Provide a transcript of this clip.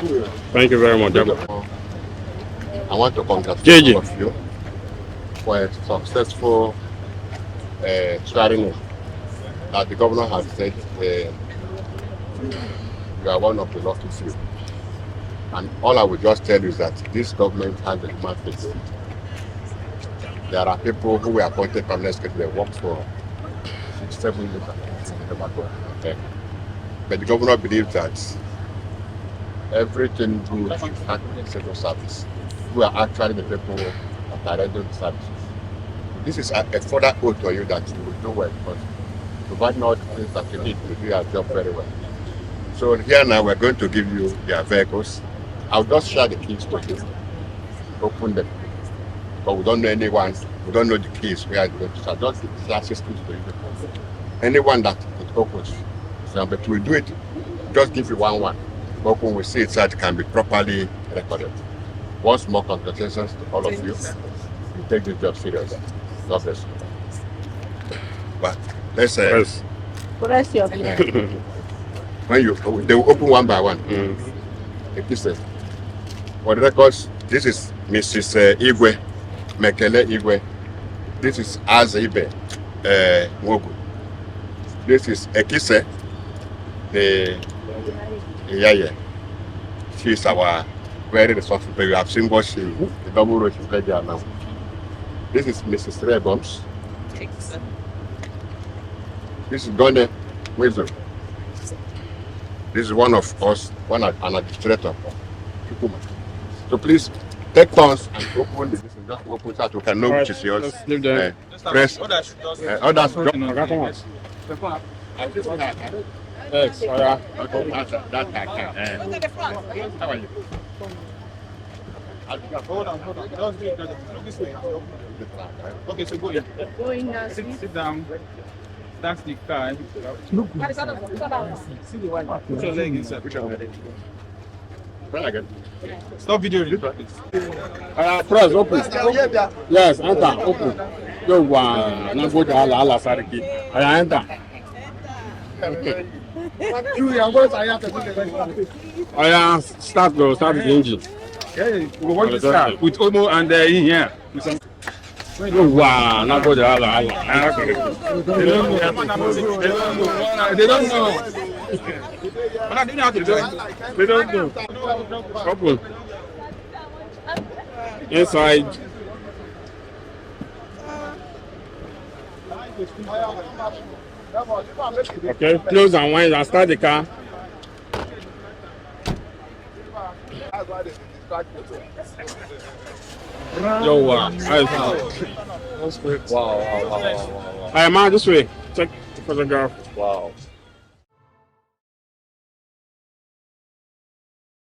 Thank you very much. I want to congratulate all of you for a successful swearing that the governor has said you are one of the lucky few. And all I would just tell you is that this government has a human face. There are people who were appointed permanent secretary, they work for 7 years. But the governor believes that everything good should start with civil service, who are actually the people that are rendering the services. This is a further oath to you that you will do well, because providing all the things that you need to do your job very well. So here now we're going to give you their vehicles. I'll just share the keys with you. Open them. But we don't know anyone, we don't know the keys where it's going to start. Just share keys to you. Anyone that it opens, but we'll do it, just give you one. But when we see it, that it can be properly recorded. Once more, congratulations to all of you. You take this job seriously. God bless you. But let's say, Press your when you they will open one by one. Like this says, for the records, this is Mrs. Igwe, Mekele Igwe. This is Azibe Mogu. This is Ekise, the Yaya. She is our very resourceful player. You have seen what the double road she played there now. This is Mrs. Rebums. This is Gone Wisdom. This is one of us, an administrator. So please take turns and open this. Just open so that we can know which is yours. Press. Others drop. Yes, how are you? Hold on. Look this way. Okay, so go in. Go in. Sit down. That's the car. Look. See the one. Put your leg inside. Which one? Try again. Stop video. Press open. Yes, enter. Open. Yo, wow. Now go to Allah Sariki. I enter. Start the engine. Yeah, we want to start with Omo and in here. Oh, wow, now go to Allah. They don't know. They don't know. Open. Inside. Okay, close and wind and start the car. Yo, wow. Wow. Hey, man, this way. Take the photograph. Wow.